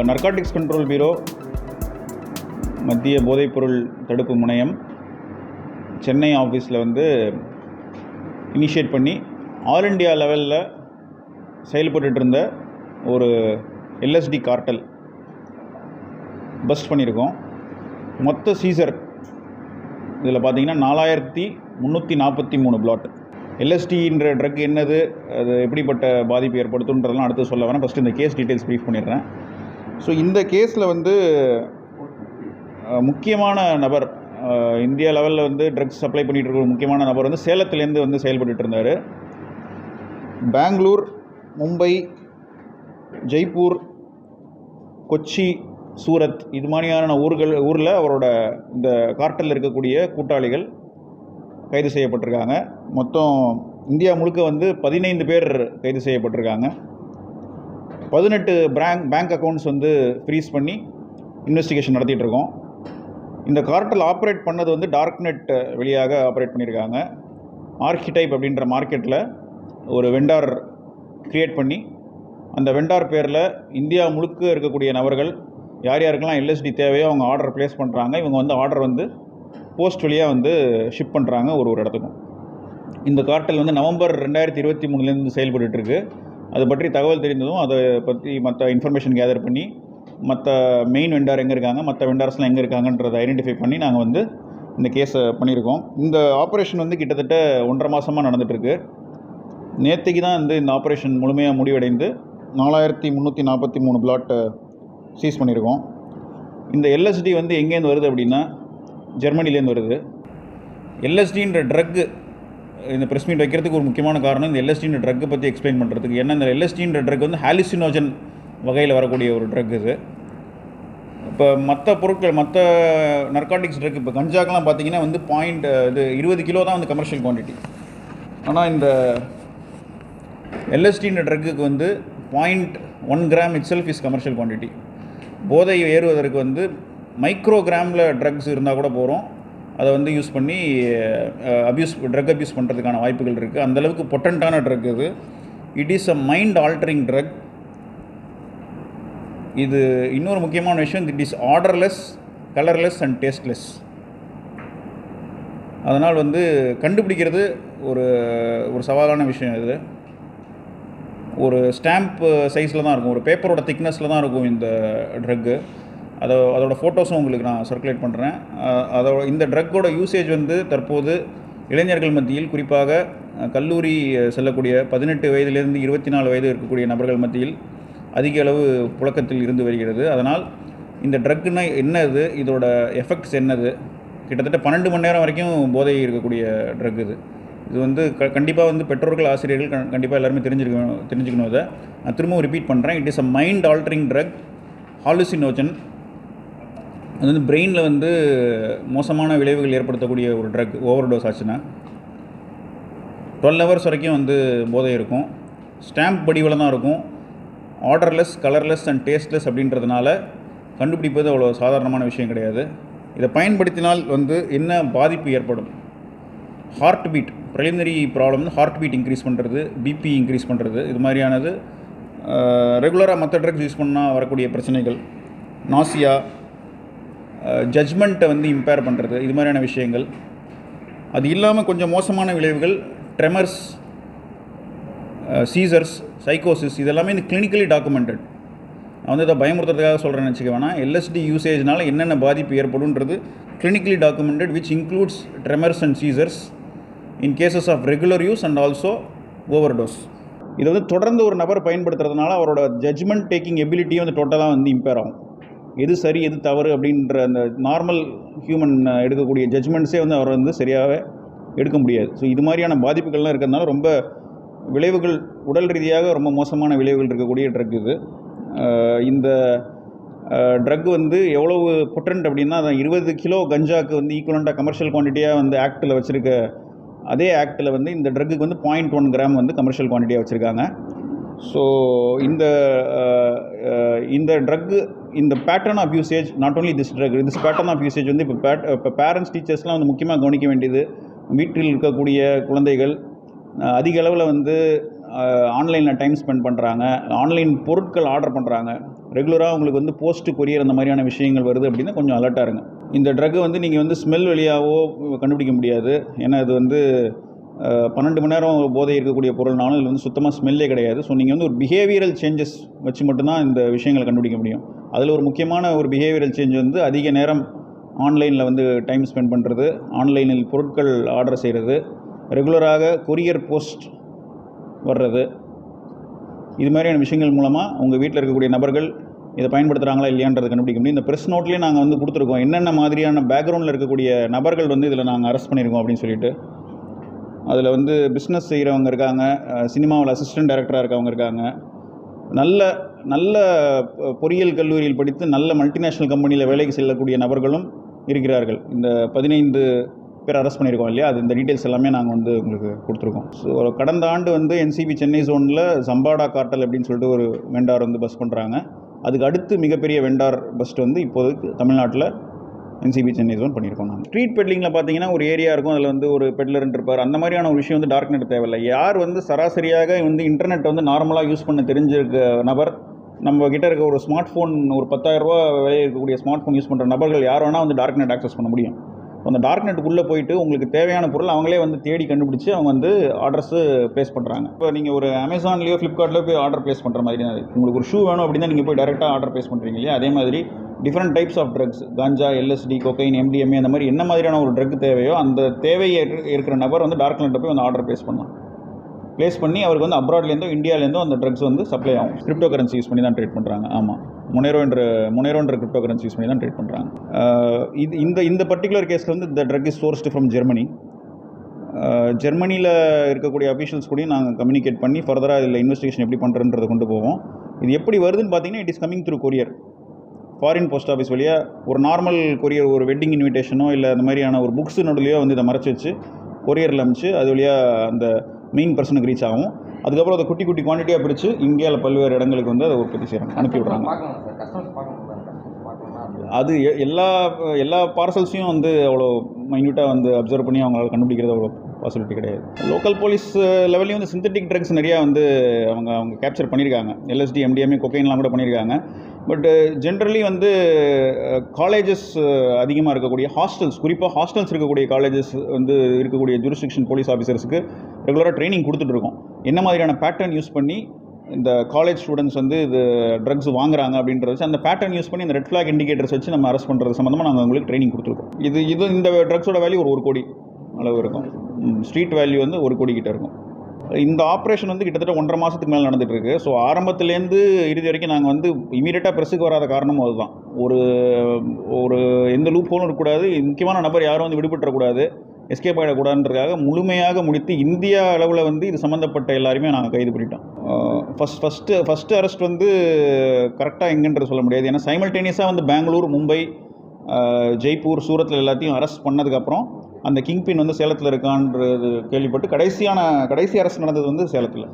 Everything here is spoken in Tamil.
நர்காட்டிக்ஸ் கண்ட்ரோல் பியூரோ, மத்திய போதைப்பொருள் தடுப்பு முனையம் சென்னை ஆஃபீஸில் வந்து இனிஷியேட் பண்ணி ஆல் இண்டியா லெவலில் செயல்பட்டு இருந்த ஒரு எல்எஸ்டி கார்ட்டல் பஸ்ட் பண்ணியிருக்கோம். மொத்த சீசர் இதில் பார்த்தீங்கன்னா 4343 பிளாட். எல்எஸ்டின்ற ட்ரக் என்னது, அது எப்படிப்பட்ட பாதிப்பு ஏற்படுத்துன்றதெல்லாம் அடுத்து சொல்ல வரேன். ஃபஸ்ட்டு இந்த கேஸ் டீட்டெயில்ஸ் ப்ரீஃப் பண்ணிடுறேன். ஸோ இந்த கேஸில் வந்து முக்கியமான நபர், இந்தியா லெவலில் வந்து ட்ரக்ஸ் சப்ளை பண்ணிகிட்டு இருக்கிற முக்கியமான நபர் வந்து சேலத்துலேருந்து வந்து செயல்பட்டு இருந்தார். பெங்களூர், மும்பை, ஜெய்ப்பூர், கொச்சி, சூரத் இது மாதிரியான ஊரில் அவரோட இந்த கார்ட்டலில் இருக்கக்கூடிய கூட்டாளிகள் கைது செய்யப்பட்டிருக்காங்க. மொத்தம் இந்தியா முழுக்க வந்து 15 பேர் கைது செய்யப்பட்டிருக்காங்க. 18 பேங்க் அக்கௌண்ட்ஸ் வந்து ஃப்ரீஸ் பண்ணி இன்வெஸ்டிகேஷன் நடத்திட்டு இருக்கோம். இந்த கார்ட்டல் ஆப்ரேட் பண்ணது வந்து டார்க் நெட் வழியாக ஆப்ரேட் பண்ணியிருக்காங்க. ஆர்கிடைப் அப்படின்ற மார்க்கெட்டில் ஒரு வெண்டார் க்ரியேட் பண்ணி அந்த வெண்டார் பேரில் இந்தியா முழுக்க இருக்கக்கூடிய நபர்கள் யார் யாருக்கெல்லாம் எல்எஸ்டி தேவையோ அவங்க ஆர்டர் ப்ளேஸ் பண்ணுறாங்க. இவங்க வந்து ஆர்டர் வந்து போஸ்ட் வழியாக வந்து ஷிப் பண்ணுறாங்க ஒரு இடத்துக்கும். இந்த கார்ட்டல் வந்து நவம்பர் 2023 செயல்பட்டுருக்கு. அது பற்றி தகவல் தெரிந்ததும் அதை பற்றி மற்ற இன்ஃபர்மேஷன் கேதர் பண்ணி மற்ற மெயின் வெண்டார் எங்கே இருக்காங்க, மற்ற வெண்டார்ஸ்லாம் எங்கே இருக்காங்கன்றதை ஐடென்டிஃபை பண்ணி நாங்கள் வந்து இந்த கேஸை பண்ணியிருக்கோம். இந்த ஆப்ரேஷன் வந்து கிட்டத்தட்ட 1.5 மாதமாக நடந்துகிட்ருக்கு. நேற்றுக்கு தான் வந்து இந்த ஆப்ரேஷன் முழுமையாக முடிவடைந்து 4343 பிளாட்டை சீஸ் பண்ணியிருக்கோம். இந்த எல்எஸ்டி வந்து எங்கேருந்து வருது அப்படின்னா ஜெர்மனிலேருந்து வருது. எல்எஸ்டின்ற ட்ரக்கு இந்த ப்ரெஸ் மீட் வைக்கிறதுக்கு ஒரு முக்கியமான காரணம் இந்த எல்எஸ்டின்ற ட்ரக்கை பற்றி எக்ஸ்பிளைன் பண்ணுறதுக்கு. ஏன்னா இந்த எல்எஸ்டின்ற ட்ரக் வந்து ஹாலுசினோஜன் வகையில் வரக்கூடிய ஒரு ட்ரக் இது. இப்போ மற்ற பொருட்கள், மற்ற நர்காட்டிக்ஸ் ட்ரக், இப்போ கஞ்சாக்கெலாம் பார்த்தீங்கன்னா வந்து 20 கிலோ தான் வந்து கமர்ஷியல் குவான்டிட்டி. ஆனால் இந்த எல்எஸ்டின்ற ட்ரக்குக்கு வந்து 0.1 gram it self is commercial quantity. போதை ஏறுவதற்கு வந்து மைக்ரோகிராமில் ட்ரக்ஸ் இருந்தால் கூட போகிறோம். அதை வந்து யூஸ் பண்ணி ட்ரக் அப்யூஸ் பண்ணுறதுக்கான வாய்ப்புகள் இருக்குது. அந்தளவுக்கு பொட்டண்ட்டான ட்ரக் இது. It is a mind altering drug. இது இன்னொரு முக்கியமான விஷயம், it is odourless, colourless and tasteless. அதனால் வந்து கண்டுபிடிக்கிறது ஒரு சவாலான விஷயம். இது ஒரு ஸ்டாம்ப் சைஸில் தான் இருக்கும், ஒரு பேப்பரோட திக்னஸில் தான் இருக்கும் இந்த ட்ரக்கு. அதோட ஃபோட்டோஸும் உங்களுக்கு நான் சர்க்குலேட் பண்ணுறேன். இந்த ட்ரக்கோட யூசேஜ் வந்து தற்போது இளைஞர்கள் மத்தியில், குறிப்பாக கல்லூரி செல்லக்கூடிய 18 வயதிலிருந்து 24 வயது இருக்கக்கூடிய நபர்கள் மத்தியில் அதிக அளவு புழக்கத்தில் இருந்து வருகிறது. அதனால் இந்த ட்ரக்குன்னா என்னது, இதோட எஃபெக்ட்ஸ் என்னது, கிட்டத்தட்ட 12 மணி நேரம் வரைக்கும் போதை இருக்கக்கூடிய ட்ரக் இது. இது வந்து கண்டிப்பாக வந்து பெற்றோர்கள், ஆசிரியர்கள் கண்டிப்பாக எல்லாருமே தெரிஞ்சுக்கணும். இதை நான் திரும்பவும் ரிப்பீட் பண்ணுறேன். It is a mind altering drug, hallucinogen. அது வந்து பிரெயினில் வந்து மோசமான விளைவுகள் ஏற்படுத்தக்கூடிய ஒரு ட்ரக். ஓவர் டோஸ் ஆச்சுன்னா 12 ஹவர்ஸ் வரைக்கும் வந்து போதை இருக்கும். ஸ்டாம்ப் வடிவில் தான் இருக்கும். ஆர்டர்லெஸ், கலர்லெஸ் அண்ட் டேஸ்ட்லெஸ் அப்படின்றதுனால கண்டுபிடிப்பது அவ்வளோ சாதாரணமான விஷயம் கிடையாது. இதை பயன்படுத்தினால் வந்து என்ன பாதிப்பு ஏற்படும்? Heart beat, preliminary problem, heart beat increase பண்ணுறது, பிபி இன்க்ரீஸ் பண்ணுறது, இது மாதிரியானது. ரெகுலராக மற்ற ட்ரக்ஸ் யூஸ் பண்ணால் வரக்கூடிய பிரச்சனைகள், நாசியா, ஜட்ஜ்மெண்ட்டை வந்து இம்பேர் பண்ணுறது, இது மாதிரியான விஷயங்கள். அது இல்லாமல் கொஞ்சம் மோசமான விளைவுகள், ட்ரெமர்ஸ், சீசர்ஸ், சைக்கோசிஸ், இதெல்லாமே இந்த கிளினிக்கலி டாக்குமெண்டட். நான் வந்து இதை பயமுறுத்துறதுக்காக சொல்கிறேன்னு வச்சுக்க வேணாம். எல்எஸ்டி யூசேஜ்னால் என்னென்ன பாதிப்பு ஏற்படும்ன்றது clinically documented, which includes tremors and seizures in cases of regular use and also overdose. இதை வந்து தொடர்ந்து ஒரு நபர் பயன்படுத்துறதுனால அவரோட ஜட்ஜ்மெண்ட் டேக்கிங் எபிலிட்டியும் வந்து டோட்டலாக வந்து இம்பேர் ஆகும். எது சரி எது தவறு அப்படின்ற அந்த நார்மல் ஹியூமன் எடுக்கக்கூடிய ஜட்ஜ்மெண்ட்ஸே வந்து அவர் வந்து சரியாக எடுக்க முடியாது. ஸோ இது மாதிரியான பாதிப்புகள்லாம் இருக்கிறதுனால ரொம்ப விளைவுகள், உடல் ரீதியாக ரொம்ப மோசமான விளைவுகள் இருக்கக்கூடிய ட்ரக் இது. இந்த ட்ரக் வந்து எவ்வளவு பொட்டன்ட் அப்படின்னா, அதான் 20 கிலோ கஞ்சாவுக்கு வந்து ஈக்குவலண்ட்டாக கமர்ஷியல் குவான்டிட்டியாக வந்து ஆக்டில் வச்சுருக்க அதே ஆக்டில் வந்து இந்த ட்ரக்குக்கு வந்து 0.1 கிராம் வந்து கமர்ஷியல் குவான்டிட்டியாக வச்சுருக்காங்க. ஸோ இந்த ட்ரக்கு, இந்த pattern of usage, not only this drug, this pattern of usage வந்து இப்போ பேரண்ட்ஸ், டீச்சர்ஸ்லாம் வந்து முக்கியமாக கவனிக்க வேண்டியது. வீட்டில் இருக்கக்கூடிய குழந்தைகள் அதிக அளவில் வந்து ஆன்லைனில் டைம் ஸ்பெண்ட் பண்ணுறாங்க, ஆன்லைன் பொருட்கள் ஆர்டர் பண்ணுறாங்க, ரெகுலராக உங்களுக்கு வந்து போஸ்ட் கொரியர் அந்த மாதிரியான விஷயங்கள் வருது அப்படின்னா கொஞ்சம் அலர்ட்டாக இருங்க. இந்த ட்ரக்கு வந்து நீங்கள் வந்து ஸ்மெல் வழியாவோ கண்டுபிடிக்க முடியாது. ஏன்னா இது வந்து 12 மணி நேரம் போதை இருக்கக்கூடிய பொருள்னாலும் இதில் வந்து சுத்தமாக ஸ்மெல்லே கிடையாது. ஸோ நீங்கள் வந்து ஒரு பிஹேவியரல் சேஞ்சஸ் வச்சு மட்டும்தான் இந்த விஷயங்களை கண்டுபிடிக்க முடியும். அதில் ஒரு முக்கியமான ஒரு பிஹேவியரல் சேஞ்ச் வந்து அதிக நேரம் ஆன்லைனில் வந்து டைம் ஸ்பெண்ட் பண்ணுறது, ஆன்லைனில் பொருட்கள் ஆர்டர் செய்கிறது, ரெகுலராக கொரியர் போஸ்ட் வர்றது, இது மாதிரியான விஷயங்கள் மூலமாக உங்கள் வீட்டில் இருக்கக்கூடிய நபர்கள் இதை பயன்படுத்துகிறாங்களா இல்லையான்றதை கண்டுபிடிக்க முடியும். இந்த ப்ரெஸ் நோட்லேயே நாங்கள் வந்து கொடுத்துருக்கோம் என்னென்ன மாதிரியான பேக்ரவுண்டில் இருக்கக்கூடிய நபர்கள் வந்து இதில் நாங்கள் அரெஸ்ட் பண்ணியிருக்கோம் அப்படின்னு சொல்லிட்டு. அதில் வந்து பிஸ்னஸ் செய்கிறவங்க இருக்காங்க, சினிமாவில் அசிஸ்டன்ட் டைரக்டராக இருக்கவங்க இருக்காங்க, நல்ல நல்ல பொறியியல் கல்லூரியில் படித்து நல்ல மல்டிநேஷ்னல் கம்பெனியில் வேலைக்கு செல்லக்கூடிய நபர்களும் இருக்கிறார்கள். இந்த 15 பேர் அரெஸ்ட் பண்ணியிருக்கோம் இல்லையா, அது இந்த டீட்டெயில்ஸ் எல்லாமே நாங்கள் வந்து உங்களுக்கு கொடுத்துருக்கோம். ஸோ கடந்த ஆண்டு வந்து என்சிபி சென்னை ஜோனில் ஜம்பாடா கார்ட்டல் அப்படின்னு சொல்லிட்டு ஒரு வெண்டார் வந்து பஸ் பண்ணுறாங்க. அதுக்கு அடுத்து மிகப்பெரிய வெண்டார் பஸ்ட் வந்து இப்போதைக்கு தமிழ்நாட்டில் என்சிபி சென்னை ஜோன் பண்ணியிருக்கோம். நாங்கள் ஸ்ட்ரீட் பெட்லிங்கில் பார்த்தீங்கன்னா ஒரு ஏரியா இருக்கும், அதில் வந்து ஒரு பெட்லர் இருப்பார். அந்த மாதிரியான ஒரு விஷயம் வந்து டார்க் நெட் தேவையில்லை. யார் வந்து சராசரியாக வந்து இன்டர்நெட் வந்து நார்மலாக யூஸ் பண்ண தெரிஞ்சிருக்க நபர், நம்ம கிட்ட இருக்க ஒரு ஸ்மார்ட் ஃபோன், ஒரு 10,000 ரூபா விலை இருக்கக்கூடிய ஸ்மார்ட் ஃபோன் யூஸ் பண்ணுற நபர்கள் யார் வேணால் வந்து டார்க் நெட் ஆக்சஸ் பண்ண முடியும். அந்த டார்க் நெட்டுக்குள்ளே போயிட்டு உங்களுக்கு தேவையான பொருள் அவங்களே வந்து தேடி கண்டுபிடிச்சி அவங்க வந்து ஆர்டர்ஸு ப்ளேஸ் பண்ணுறாங்க. இப்போ நீங்கள் ஒரு அமேசான்லேயோ ஃப்ளிப்கார்ட்லேயோ போய் ஆர்டர் ப்ளேஸ் பண்ணுற மாதிரி தான். உங்களுக்கு ஒரு ஷூ வேணும் அப்படின்னா நீங்கள் போய் டேரெக்டாக ஆர்டர் ப்ளேஸ் பண்ணுறீங்க இல்லையா, அதே மாதிரி different types of drugs, ganja, LSD, cocaine, MDMA, அந்த மாதிரி என்ன மாதிரியான ஒரு ட்ரக் தேவையோ அந்த தேவையை இருக்கிற நபர் வந்து டார்க் நெட்டில் போய் அந்த ஆர்டர் ப்ளேஸ் பண்ணலாம். ப்ளேஸ் பண்ணி அவருக்கு வந்து அப்ராட்லேருந்தோ இந்தியாவிலேருந்தோ அந்த ட்ரக்ஸ் வந்து சப்ளை ஆகும். கிரிப்டோ கரன்சி யூஸ் பண்ணி தான் ட்ரேட் பண்ணுறாங்க. ஆமாம், மொனேரோன்ற கிரிப்டோ கரன்சி யூஸ் பண்ணி தான் ட்ரேட் பண்ணுறாங்க. இந்த பர்டிகுலர் கேஸில் வந்து இந்த drug is sourced from Germany. ஜெர்மனியில் இருக்கக்கூடிய அஃபீஷியல்ஸ் கூட நாங்கள் கம்யூனிகேட் பண்ணி ஃபர்தராக இதில் இன்வெஸ்டிகேஷன் எப்படி பண்ணுறன்றதை கொண்டு போவோம். இது எப்படி வருதுன்னு பார்த்தீங்கன்னா, it is coming through courier. Foreign post office வழியாக ஒரு நார்மல் கொரியர், ஒரு வெட்டிங் இன்விடேஷனோ இல்லை அந்த மாதிரியான ஒரு புக்ஸு நடுலையோ வந்து இதை மறைச்சி வச்சு கொரியரில் அனுப்பிச்சு அது வழியாக அந்த மெயின் பர்சனுக்கு ரீச் ஆகும். அதுக்கப்புறம் அதை குட்டி குட்டி குவான்டிட்டியாக பிரித்து இந்தியாவில் பல்வேறு இடங்களுக்கு வந்து அதை உற்பத்தி செய்கிறாங்க, அனுப்பி விட்றாங்க. அது எல்லா பார்சல்ஸையும் வந்து அவ்வளோ மைன்யூட்டாக வந்து அப்சர்வ் பண்ணி அவங்களால கண்டுபிடிக்கிறது அவ்வளோ பாசிபிலிட்டி கிடையாது. லோக்கல் போலீஸ் லெவல்லையும் வந்து சிந்தட்டிக் ட்ரக்ஸ் நிறையா வந்து அவங்க கேப்சர் பண்ணியிருக்காங்க. எல்எஸ்டி, எம்டிஎம்ஏ, கொக்கைன்லாம் கூட பண்ணியிருக்காங்க. பட் ஜென்ரலி வந்து காலேஜஸ் அதிகமாக இருக்கக்கூடிய ஹாஸ்டல்ஸ், குறிப்பாக ஹாஸ்டல்ஸ் இருக்கக்கூடிய காலேஜஸ் வந்து இருக்கக்கூடிய ஜூரிஸ்டிக்ஷன் போலீஸ் ஆஃபீஸர்ஸுக்கு ரெகுலராக ட்ரைனிங் கொடுத்துட்ருக்கோம். என்ன மாதிரியான பேட்டர்ன் யூஸ் பண்ணி இந்த காலேஜ் ஸ்டூடெண்ட்ஸ் வந்து இது ட்ரக்ஸ் வாங்குறாங்க அப்படின்றத வச்சு அந்த பேட்டர்ன் யூஸ் பண்ணி இந்த ரெட் ஃப்ளாக் இண்டிகேட்டர்ஸ் வச்சு நம்ம அரெஸ்ட் பண்ணுறது சம்மந்தமாக நாங்கள் உங்களுக்கு ட்ரைனிங் கொடுத்துருக்கோம். இந்த ட்ரக்ஸோட வேல்யூ ஒரு 1 கோடி அளவு இருக்கும். ஸ்ட்ரீட் வேல்யூ வந்து 1 கோடி கிட்ட இருக்கும். இந்த ஆப்ரேஷன் வந்து கிட்டத்தட்ட 1.5 மாதத்துக்கு மேலே நடந்துகிட்டு இருக்குது. ஸோ ஆரம்பத்துலேருந்து இறுதி வரைக்கும் நாங்கள் வந்து இமீடியட்டாக ப்ரெஸ்ஸுக்கு வராத காரணமும் அதுதான். ஒரு எந்த லூப் ஹோலும் இருக்கக்கூடாது, முக்கியமான நபர் யாரும் வந்து விடுபட்டுறக்கூடாது, எஸ்கேப் ஆகிடக்கூடாதுன்றதுக்காக முழுமையாக முடித்து இந்தியா அளவில் வந்து இது சம்மந்தப்பட்ட எல்லாருமே நாங்கள் கைது பண்ணிட்டோம். ஃபஸ்ட்டு அரெஸ்ட் வந்து கரெக்டாக எங்கன்றது சொல்ல முடியாது. ஏன்னா சைமல்டேனியஸாக வந்து பெங்களூர், மும்பை, ஜெய்ப்பூர், சூரத்தில் எல்லாத்தையும் அரெஸ்ட் பண்ணதுக்கப்புறம் அந்த கிங் பின் வந்து சேலத்தில் இருக்கான்றது கேள்விப்பட்டு கடைசி அரெஸ்ட் நடந்தது வந்து சேலத்தில்.